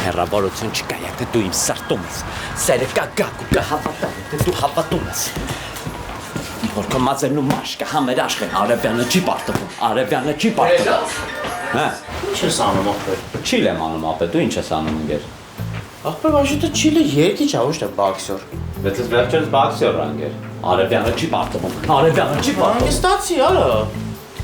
հեռավորություն չկա, եթե դու իմ սրտում ես։ Սերը կա գակ ու կհավատա, եթե դու հավատում ես։ Որ քո մազերն ու մաշկը համերաշխ են, Արևյանը չի պարտվում, Արևյանը չի պարտվում։ Հա։ Ինչ ես անում ախպեր։ Չիլ եմ անում ապե, դու ինչ ես անում ընկեր։ Ախպեր вообще-то Չիլը երկիչ է, ոչ թե բոքսեր։ Բայց ես վերջերս բոքսեր անգեր։ Արևյանը չի պարտվում, Արևյանը չի պարտվում։ Ստացի, ալա։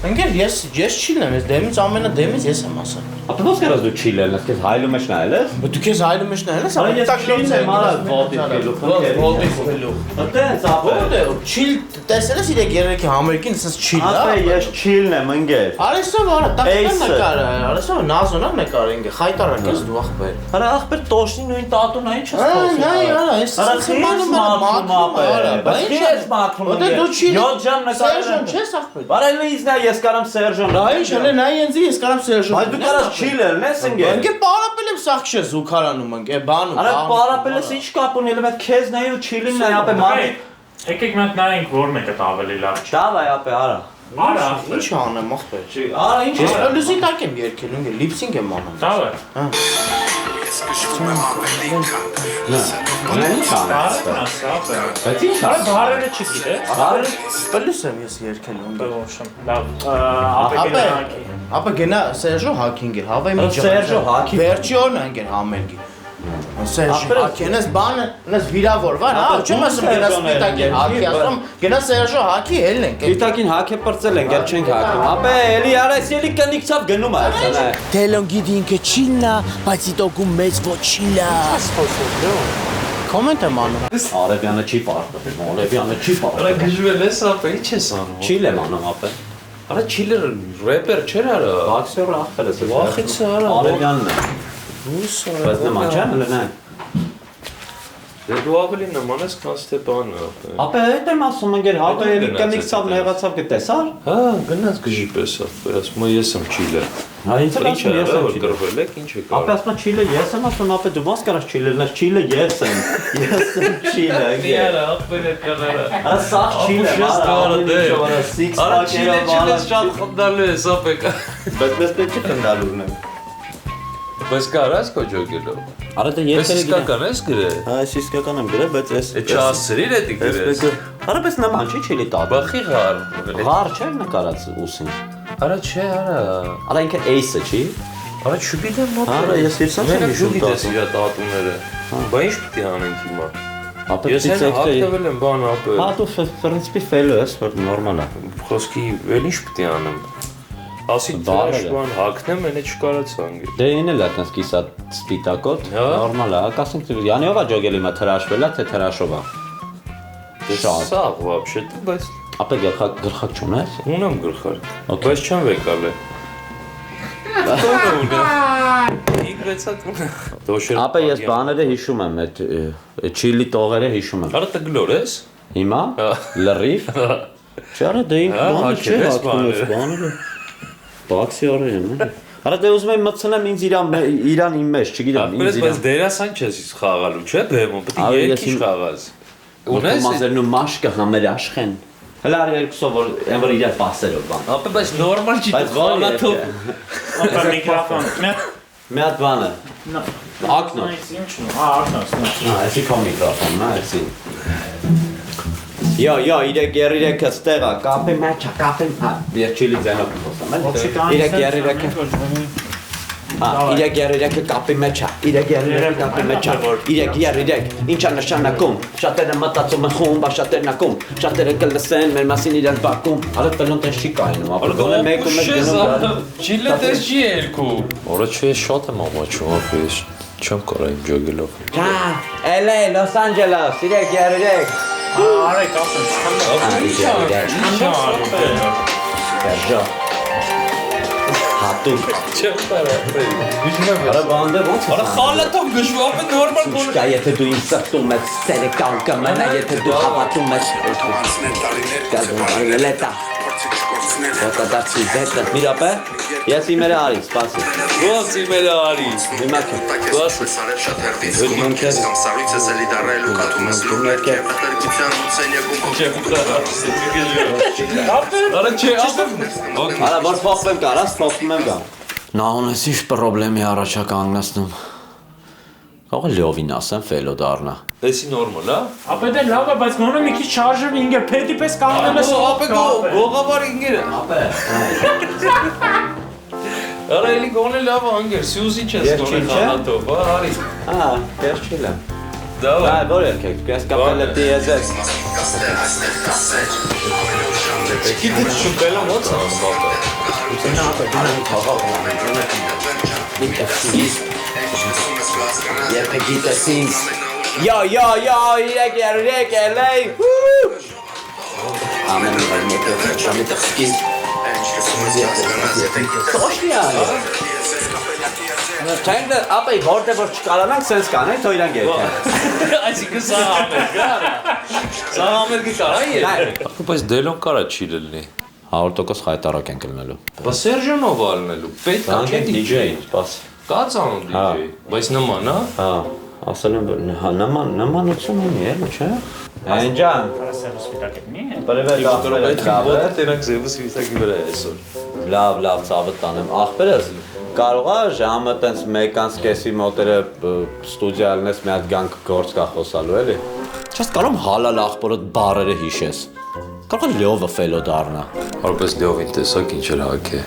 Ընկեր ես Չիլն եմ, ես դեմից ամենադեմից ես եմ ասել։ Ապա ո՞նց կարաս դու Չիլ ես, քեզ հայլում ես նայել ես։ Դու քեզ հայլում ես նայել ես, ապա ես Չիլն եմ արած ոդի խելուխ։ Այդտենց ապա։ Չիլ տեսել ես իրեք երեքի համերգին, ասես Չիլ է։ Ապա ես Չիլն եմ ընկեր։ Արեսով արա, տակտան նկար է, արեսով նազոնա նկար ինքը, խայտարակ ես դու ախպեր։ Արա ախպեր տոշնի նույն տատուն այն չես խոսում։ Նայ, արա, ես սիմանում արա, բայց ինչ ես մաքրում։ Դե դու Չիլ 7 ժամ նկարել։ Սերժան չես ախպեր։ Բարելից նա ես կարամ Սերժան։ Դա ինչ հələ նայ ինձ ես կարամ Սերժան։ Բայց դու կարաս Չիլել, ես ընկեր։ Ինքը պարապել եմ սախ չէ զուգարանում ընկե բանում։ Արա պարապելս ինչ կապ ունի, ելը քեզ նայ ու Չիլին նայ, ապե մարի։ Եկեք մենք նայենք որ մեկը ավելի լավ չի։ Դավայ ապե արա։ Արա, Ինչ անեմ ախպեր։ Արա ինչ Ես լուսի տակ եմ երկել, ինքը լիպսինգ եմ անում։ Դավա։ Բայց ինչ Արա բարերը չգիտես։ Բարերը Պլյուս եմ ես երկել ունդ։ Լավ, Ապա գնա Սերժո հակինգ է, հավայ միջը։ Սերժո հակինգ։ Վերջի օրն անգեն համերգի։ Սերժո հակին ես բանը, ես վիրավորվար, հա, չեմ ասում գնա սպիտակին հակի, ասում գնա Սերժո հակի ելն ենք։ Պիտակին հակ է պրծել են, գեր չենք հակում։ Ապե էլի արա ես էլի կնիքցավ գնում է ասանա։ Դելոն գիտի ինքը չիլնա, բայց իտոգում մեծ ոչիլա։ Կոմենտ եմ անում։ Արևյանը չի պարտվում, Արևյանը չի Արա պարտվում։ գժվել ես ապա, ինչ ես անում։ Չիլ եմ անում ապե։ Արա Չիլը ռեպեր չէր արա։ Բոքսերը ախտել ես։ Վախից արա։ Արևյանն է։ Ռուս Բայց նման չէ, լնա։ Դե դու ավելի նման ես քան Ստեփանը ապա։ Ապե այդ եմ ասում ընկեր, հապա էլի կնիքցավ նեղացավ կտեսար։ Հա, գնաց գժի պես ապա, ասում եմ ես եմ Չիլը։ Հա ինձ էլ ասում ես եմ Չիլը։ գրվել եք, ինչ եք Ապե ասում Չիլը ես եմ ասում, ապե դու ո՞նց կարաս Չիլելնես, Չիլը ես եմ։ Ես եմ Չիլը։ Արա, ապել է կանարա։ Արա սաղ Չիլը, Արա Չիլը չես շատ խնդալու ես ապա։ Բայց մեզ պետք է կնդալու ունեմ։ Բայց կարաս քո ջոգելով։ Արա դե Ես երկերը իսկական ես գրել։ Հա, ես իսկական եմ գրել, բայց ես Չասցրիր էդի գրես։ Արա պես նման չի Չիլի տատը։ Բախի ғար։ Ղար չէ նկարած ուսին։ Արա չէ, արա։ Արա ինքը ace-ը չի։ Արա չգիտեմ մոտ։ Արա ես իրսան չեմ Մենակ հիշում դու գիտես տատը։ իր տատուները։ Բա ինչ պիտի անենք հիմա։ Ապա Ես պիտի այն ցեքտե։ հակտվել եմ բան ապել։ Հա դու ֆրինցիպի ֆեյլը ես, որ նորմալ է։ Խոսքի ել ինչ պիտի անեմ։ Ասի Բարերը։ դաշման հակնեմ, այնը չկարացա անգել։ Դե ինը լա տես կիսա սպիտակոտ, Հա։ նորմալ է, կասենք յանիով է ջոգել հիմա թրաշվել է, թե թրաշով է։ Շատ։ Սաղ вообще-то, բայց Ապա գլխակ չունես։ ունեմ գլխարկ։ Okay. Բայց չեմ վեկալ է։ Տոնը ունեմ։ Ինգրեցած ունեմ։ Դոշեր։ Ապա ես բաները հիշում եմ, այդ Չիլի տողերը հիշում եմ։ Արա տգլոր ես։ Հիմա Հա։ լրիվ։ Չարա դե ինքը Հա, բանը չէ, հագել ես հակնում ես բաները։ Բաքսի օրեր եմ։ Արա դե ուզում եմ մտցնեմ ինձ իրան իմ մեջ, չգիտեմ, ինձ Բայց իրան։ դերասան չես խաղալու, չէ՞, բեմում, պետք է երկիշ խաղաս։ Ունես։ Մազերն ու մաշկը համերաշխ են։ Հələ արի երկուսով որ այն որ իրար պասերով բան։ Ապա բայց նորմալ չի Բայց խաղալու։ Ապա միկրոֆոն։ Մի հատ բան է։ Ակնո։ Ինչու՞։ Հա, ակնոց։ Հա, էսի քո միկրոֆոնն է, էսի։ Yo, իրեք երիրեքը ստեղ է, կապի մեջ է, կապի։ Հա, ես Չիլի ձենով խոսում եմ։ Իրեք երիրեքը։ Հա, իրեք երիրեքը կապի մեջ է, իրեք երիրեքը կապի մեջ է։ Իրեք երիրեք, ինչ է նշանակում։ Շատերը մտածում են խումբ, շատերն ակում, շատերը կլսեն մեր մասին իրենց բակում։ Արա տելոն տես չի կայնում, ապա գոնե մեկ ու մեկ գնում։ Չիլը դες չի երկու։ Որը չի շատ եմ ամաչում, ապա ես չեմ կարող իմ ջոգելով։ Հա, LA, Los Angeles, իրեք երիրեք։ Արեք ապա։ Կերժա։ Հատուկ։ Չեմ կարող։ Արա բանդը ոնց է։ Արա խալաթով գժվա, ապա նորմալ կորը։ Կա եթե դու ինձ սրտում ես, սերը կան կմնա, եթե դու հավատում ես։ Գալետա։ Ոտադացի դետը։ Միրապե, ես իմերը արի, սպասի։ Ոնց իմերը արի։ Հիմա քո։ Արա չէ, ապա։ Արա որ փոխվեմ կարաս, փոխվում եմ գամ։ Նա ունես ինչ պրոբլեմի առաջա կանգնացնում։ Կարող է լյովին ասեմ, ֆելո դառնա։ Էսի նորմալ, հա։ Ապա դե լավ է, բայց գոնե մի քիչ շարժը ինգեր փետի պես կանգնել ես։ Ապե գողավար ինգեր։ Ապե։ Արա էլի գոնե լավ անգեր, սյուզի չես գոնե խանատով, հա, արի։ Վերջիլ եմ։ Դավայ։ Որ եկեք, ես կապել եմ դիեզես։ Գիտի շուկայլա ո՞նց անում բաբա։ Երբ գիտես ինձ։ Yo, իրեք էլեյ։ Ամեն ինչ մոտը շամի տխսկին։ Խոշնի ալի։ Չենք ապա որտե որ չկարանանք սենց կանենք, թո իրանք երկեն։ Այսինքն սա ամերգա արա։ Սա ամերգի կարա երբ։ Բայց դելոն կարա չի լինի։ 100% խայտարակ են կլնելու։ Բա Սերժանով ալնելու, պետք է չէ DJ։ Սպաս։ Կա ծանում DJ, բայց նման, հա։ Հա, ասել եմ նմանություն ունի, էլի, չէ։ Այնջան, Սերվիս վիդակետնի։ բրևե Պետք է դաղվել ոտը տենակ ձևս վիստակի վրա այսօր։ լավ ծավը տանեմ, աղբերս կարող է ժամը տենց 1:30-ի մոտերը ստուդիա ալնես մի հատ գանք գործ կա խոսալու, էլի։ Չես կարող հալալ աղբորդ բարերը հիշես։ Կարող է լյովը ֆելո դառնա։ Որպես լյովին տեսակ ինչ էլ հակ է։